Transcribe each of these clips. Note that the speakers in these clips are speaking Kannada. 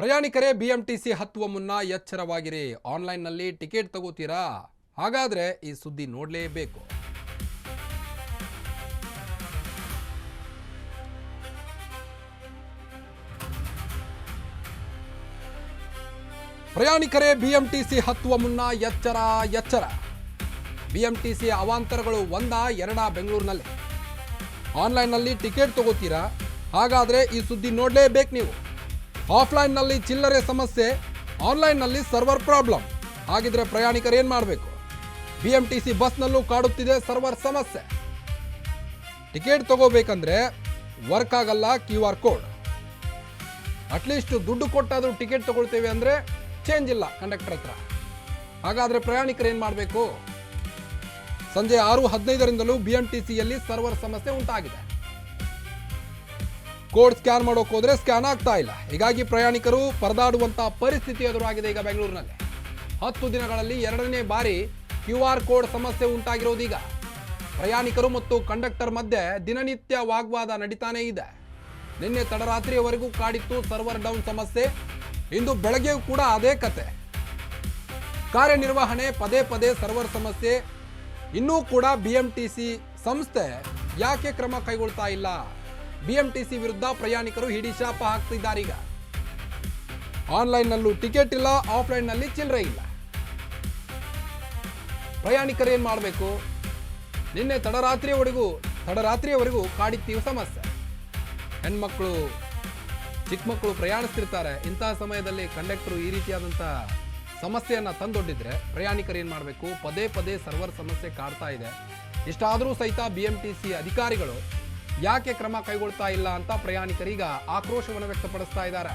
ಪ್ರಯಾಣಿಕರೇ ಬಿಎಂಟಿಸಿ ಹತ್ತುವ ಮುನ್ನ ಎಚ್ಚರವಾಗಿರಿ. ಆನ್ಲೈನ್ನಲ್ಲಿ ಟಿಕೆಟ್ ತಗೋತೀರಾ? ಹಾಗಾದ್ರೆ ಈ ಸುದ್ದಿ ನೋಡಲೇಬೇಕು. ಪ್ರಯಾಣಿಕರೇ ಬಿಎಂಟಿಸಿ ಹತ್ತುವ ಮುನ್ನ ಎಚ್ಚರ ಎಚ್ಚರ. ಬಿಎಂಟಿಸಿ ಅವಾಂತರಗಳು ಒಂದ ಎರಡ ಬೆಂಗಳೂರಿನಲ್ಲಿ. ಆನ್ಲೈನ್ನಲ್ಲಿ ಟಿಕೆಟ್ ತಗೋತೀರಾ? ಹಾಗಾದ್ರೆ ಈ ಸುದ್ದಿ ನೋಡಲೇಬೇಕು ನೀವು. ಆಫ್ಲೈನ್ನಲ್ಲಿ ಚಿಲ್ಲರೆ ಸಮಸ್ಯೆ, ಆನ್ಲೈನ್ನಲ್ಲಿ ಸರ್ವರ್ ಪ್ರಾಬ್ಲಮ್. ಹಾಗಿದ್ರೆ ಪ್ರಯಾಣಿಕರು ಏನು ಮಾಡಬೇಕು? ಬಿಎಂಟಿಸಿ ಬಸ್ನಲ್ಲೂ ಕಾಡುತ್ತಿದೆ ಸರ್ವರ್ ಸಮಸ್ಯೆ. ಟಿಕೆಟ್ ತಗೋಬೇಕಂದ್ರೆ ವರ್ಕ್ ಆಗಲ್ಲ QR ಕೋಡ್. ಅಟ್ಲೀಸ್ಟ್ ದುಡ್ಡು ಕೊಟ್ಟಾದರೂ ಟಿಕೆಟ್ ತಗೊಳ್ತೇವೆ ಅಂದರೆ ಚೇಂಜ್ ಇಲ್ಲ ಕಂಡಕ್ಟರ್ ಹತ್ರ. ಹಾಗಾದರೆ ಪ್ರಯಾಣಿಕರು ಏನು ಮಾಡಬೇಕು? ಸಂಜೆ 6:15ರಿಂದಲೂ ಬಿಎಂಟಿಸಿಯಲ್ಲಿ ಸರ್ವರ್ ಸಮಸ್ಯೆ ಉಂಟಾಗಿದೆ. ಕೋಡ್ ಸ್ಕ್ಯಾನ್ ಮಾಡೋಕೆ ಹೋದ್ರೆ ಸ್ಕ್ಯಾನ್ ಆಗ್ತಾ ಇಲ್ಲ. ಹೀಗಾಗಿ ಪ್ರಯಾಣಿಕರು ಪರದಾಡುವಂಥ ಪರಿಸ್ಥಿತಿ ಎದುರಾಗಿದೆ ಈಗ ಬೆಂಗಳೂರಿನಲ್ಲಿ. 10 ದಿನಗಳಲ್ಲಿ 2ನೇ ಬಾರಿ QR ಕೋಡ್ ಸಮಸ್ಯೆ ಉಂಟಾಗಿರೋದೀಗ. ಪ್ರಯಾಣಿಕರು ಮತ್ತು ಕಂಡಕ್ಟರ್ ಮಧ್ಯೆ ದಿನನಿತ್ಯ ವಾಗ್ವಾದ ನಡೀತಾನೇ ಇದೆ. ನಿನ್ನೆ ತಡರಾತ್ರಿಯವರೆಗೂ ಕಾಡಿತ್ತು ಸರ್ವರ್ ಡೌನ್ ಸಮಸ್ಯೆ. ಇಂದು ಬೆಳಗ್ಗೆಯೂ ಕೂಡ ಅದೇ ಕತೆ. ಕಾರ್ಯನಿರ್ವಹಣೆ ಪದೇ ಪದೇ ಸರ್ವರ್ ಸಮಸ್ಯೆ. ಇನ್ನೂ ಕೂಡ ಬಿಎಂಟಿಸಿ ಸಂಸ್ಥೆ ಯಾಕೆ ಕ್ರಮ ಕೈಗೊಳ್ತಾ ಇಲ್ಲ? ಬಿಎಂಟಿಸಿ ವಿರುದ್ಧ ಪ್ರಯಾಣಿಕರು ಹಿಡಿಶಾಪ ಹಾಕ್ತಿದ್ದಾರೀಗ. ಆನ್ಲೈನ್ನಲ್ಲೂ ಟಿಕೆಟ್ ಇಲ್ಲ, ಆಫ್ಲೈನ್ನಲ್ಲಿ ಚಿಲ್ಲರೆ ಇಲ್ಲ. ಪ್ರಯಾಣಿಕರು ಏನು ಮಾಡಬೇಕು? ನಿನ್ನೆ ತಡರಾತ್ರಿಯವರೆಗೂ ಕಾಡಿತ್ತೀವಿ ಸಮಸ್ಯೆ. ಹೆಣ್ಮಕ್ಳು ಚಿಕ್ಕ ಮಕ್ಕಳು ಪ್ರಯಾಣಿಸ್ತಿರ್ತಾರೆ. ಇಂತಹ ಸಮಯದಲ್ಲಿ ಕಂಡಕ್ಟರು ಈ ರೀತಿಯಾದಂಥ ಸಮಸ್ಯೆಯನ್ನು ತಂದೊಡ್ಡಿದ್ರೆ ಪ್ರಯಾಣಿಕರು ಏನು ಮಾಡಬೇಕು? ಪದೇ ಪದೇ ಸರ್ವರ್ ಸಮಸ್ಯೆ ಕಾಡ್ತಾ ಇದೆ. ಇಷ್ಟಾದರೂ ಸಹಿತ ಬಿಎಂಟಿಸಿ ಅಧಿಕಾರಿಗಳು ಯಾಕೆ ಕ್ರಮ ಕೈಗೊಳ್ತಾ ಇಲ್ಲ ಅಂತ ಪ್ರಯಾಣಿಕರೀಗ ಆಕ್ರೋಶವನ್ನು ವ್ಯಕ್ತಪಡಿಸ್ತಾ ಇದ್ದಾರೆ.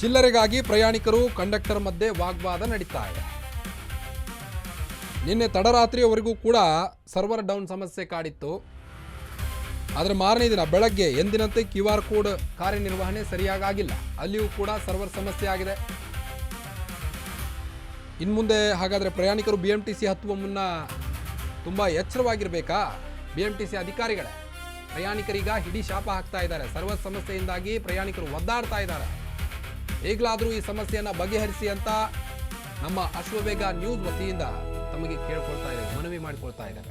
ಚಿಲ್ಲರೆಗಾಗಿ ಪ್ರಯಾಣಿಕರು ಕಂಡಕ್ಟರ್ ಮಧ್ಯೆ ವಾಗ್ವಾದ ನಡೀತಾ ಇದೆ. ನಿನ್ನೆ ತಡರಾತ್ರಿಯವರೆಗೂ ಕೂಡ ಸರ್ವರ್ ಡೌನ್ ಸಮಸ್ಯೆ ಕಾಡಿತ್ತು. ಆದರೆ ಮಾರನೇ ದಿನ ಬೆಳಗ್ಗೆ ಎಂದಿನಂತೆ QR ಕೋಡ್ ಕಾರ್ಯನಿರ್ವಹಣೆ ಸರಿಯಾಗಿಲ್ಲ. ಅಲ್ಲಿಯೂ ಕೂಡ ಸರ್ವರ್ ಸಮಸ್ಯೆ ಆಗಿದೆ. ಇನ್ನು ಮುಂದೆ ಹಾಗಾದರೆ ಪ್ರಯಾಣಿಕರು ಬಿಎಂಟಿಸಿ ಹತ್ತುವ ಮುನ್ನ ತುಂಬ ಎಚ್ಚರವಾಗಿರಬೇಕಾ? ಬಿಎಂಟಿಸಿ ಅಧಿಕಾರಿಗಳೇ ಪ್ರಯಾಣಿಕರೀಗ ಹಿಡಿ ಶಾಪ ಹಾಕ್ತಾ ಇದ್ದಾರೆ. ಸರ್ವರ್ ಸಮಸ್ಯೆಯಿಂದಾಗಿ ಪ್ರಯಾಣಿಕರು ಒದ್ದಾಡ್ತಾ ಇದ್ದಾರೆ. ಈಗಲಾದರೂ ಈ ಸಮಸ್ಯೆಯನ್ನು ಬಗೆಹರಿಸಿ ಅಂತ ನಮ್ಮ ಅಶ್ವವೇಗ ನ್ಯೂಸ್ ವತಿಯಿಂದ ತಮಗೆ ಕೇಳ್ಕೊಳ್ತಾ ಇದ್ದಾರೆ, ಮನವಿ ಮಾಡಿಕೊಳ್ತಾ ಇದ್ದಾರೆ.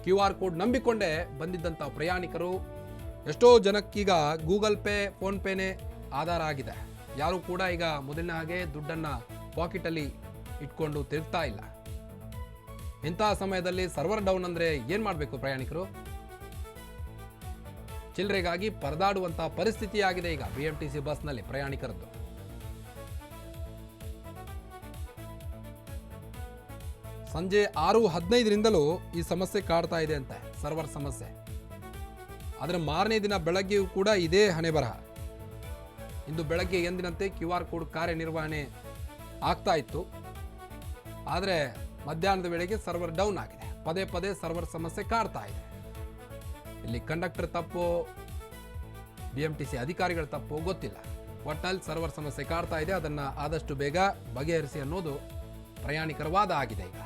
QR ಕೋಡ್ ನಂಬಿಕೊಂಡೇ ಬಂದಿದ್ದಂಥ ಪ್ರಯಾಣಿಕರು ಎಷ್ಟೋ ಜನಕ್ಕೀಗ ಗೂಗಲ್ ಪೇ, ಫೋನ್ ಪೇನೇ ಆಧಾರ ಆಗಿದೆ. ಯಾರು ಕೂಡ ಈಗ ಮೊದಲಿನ ಹಾಗೆ ದುಡ್ಡನ್ನು ಪಾಕೆಟಲ್ಲಿ ಇಟ್ಕೊಂಡು ತಿರುಗ್ತಾ ಇಲ್ಲ. ಇಂತಹ ಸಮಯದಲ್ಲಿ ಸರ್ವರ್ ಡೌನ್ ಅಂದರೆ ಏನು ಮಾಡಬೇಕು ಪ್ರಯಾಣಿಕರು? ಚಿಲ್ಲರೆಗಾಗಿ ಪರದಾಡುವಂಥ ಪರಿಸ್ಥಿತಿ ಆಗಿದೆ ಈಗ ಬಿಎಂಟಿಸಿ ಬಸ್ನಲ್ಲಿ ಪ್ರಯಾಣಿಕರದ್ದು. ಸಂಜೆ 6:15ರಿಂದಲೂ ಈ ಸಮಸ್ಯೆ ಕಾಡ್ತಾ ಇದೆ ಅಂತೆ, ಸರ್ವರ್ ಸಮಸ್ಯೆ. ಆದರೆ ಮಾರನೇ ದಿನ ಬೆಳಗ್ಗೆಯೂ ಕೂಡ ಇದೇ ಹಣೆ ಬರಹ. ಇಂದು ಬೆಳಗ್ಗೆ ಎಂದಿನಂತೆ QR ಕೋಡ್ ಕಾರ್ಯನಿರ್ವಹಣೆ ಆಗ್ತಾ ಇತ್ತು. ಆದರೆ ಮಧ್ಯಾಹ್ನದ ವೇಳೆಗೆ ಸರ್ವರ್ ಡೌನ್ ಆಗಿದೆ. ಪದೇ ಪದೇ ಸರ್ವರ್ ಸಮಸ್ಯೆ ಕಾಡ್ತಾ ಇದೆ. ಇಲ್ಲಿ ಕಂಡಕ್ಟರ್ ತಪ್ಪು, ಬಿಎಂಟಿಸಿ ಅಧಿಕಾರಿಗಳ ತಪ್ಪು ಗೊತ್ತಿಲ್ಲ. ಒಟ್ನಲ್ಲಿ ಸರ್ವರ್ ಸಮಸ್ಯೆ ಕಾಡ್ತಾ ಇದೆ. ಅದನ್ನು ಆದಷ್ಟು ಬೇಗ ಬಗೆಹರಿಸಿ ಅನ್ನೋದು ಪ್ರಯಾಣಿಕರ ವಾದ ಆಗಿದೆ ಈಗ.